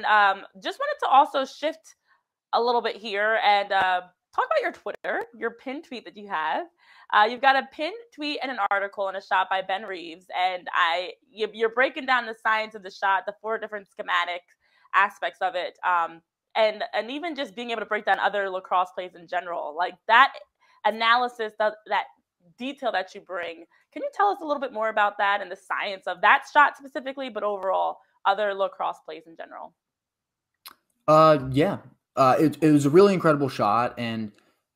Just wanted to also shift a little bit here and talk about your Twitter, your pinned tweet that you have. You've got a pinned tweet and an article and a shot by Ben Reeves, and you're breaking down the science of the shot, the 4 different schematic aspects of it, and even just being able to break down other lacrosse plays in general, like that analysis, that detail that you bring. Can you tell us a little bit more about that and the science of that shot specifically, but overall other lacrosse plays in general? Yeah. It was a really incredible shot, and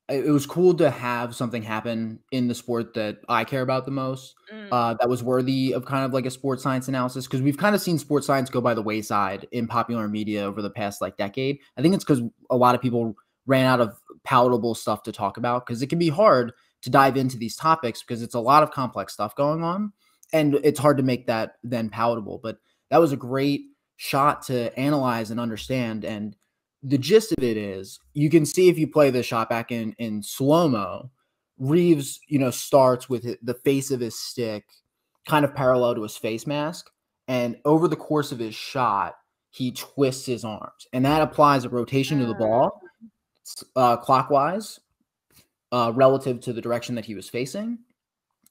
it was cool to have something happen in the sport that I care about the most. Mm. That was worthy of kind of like a sports science analysis, because we've kind of seen sports science go by the wayside in popular media over the past like decade. I think it's because a lot of people ran out of palatable stuff to talk about, because it can be hard to dive into these topics because it's a lot of complex stuff going on, and it's hard to make that then palatable. But that was a great shot to analyze and understand. And the gist of it is, you can see if you play the shot back in slow-mo, Reeves, starts with the face of his stick kind of parallel to his face mask. And over the course of his shot, he twists his arms. And that applies a rotation to the ball clockwise relative to the direction that he was facing.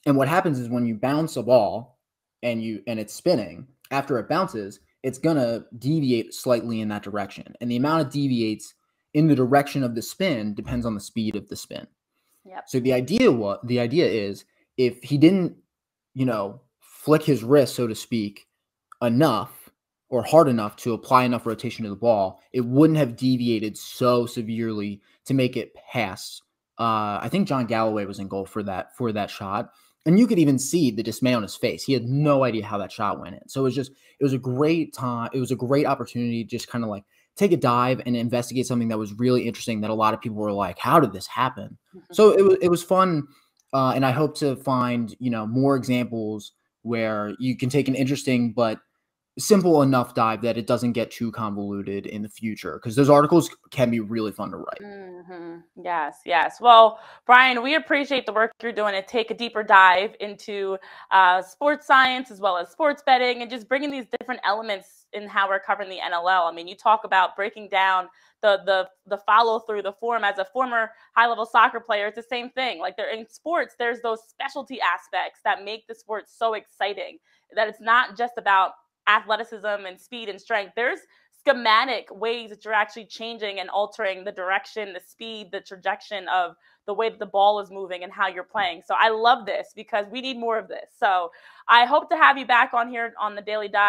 And what happens is, when you bounce a ball and it's spinning, after it bounces, it's gonna deviate slightly in that direction. And the amount it deviates in the direction of the spin depends on the speed of the spin. Yep. So the idea is, if he didn't, flick his wrist, so to speak, enough or hard enough to apply enough rotation to the ball, it wouldn't have deviated so severely to make it pass. I think John Galloway was in goal for that shot. And you could even see the dismay on his face. He had no idea how that shot went in. So it was a great time. It was a great opportunity to just kind of like take a dive and investigate something that was really interesting, that a lot of people were like, how did this happen? So it was fun. And I hope to find, more examples where you can take an interesting but simple enough dive that it doesn't get too convoluted in the future, because those articles can be really fun to write. Yes, yes. Well, Brian, we appreciate the work you're doing to take a deeper dive into sports science as well as sports betting, and just bringing these different elements in how we're covering the NLL. I mean, you talk about breaking down the follow through, the form. As a former high level soccer player, it's the same thing. Like, they're in sports, there's those specialty aspects that make the sport so exciting, that it's not just about athleticism and speed and strength. There's schematic ways that you're actually changing and altering the direction, the speed, the trajectory of the way that the ball is moving and how you're playing. So I love this, because we need more of this. So I hope to have you back on here on the Daily Dive.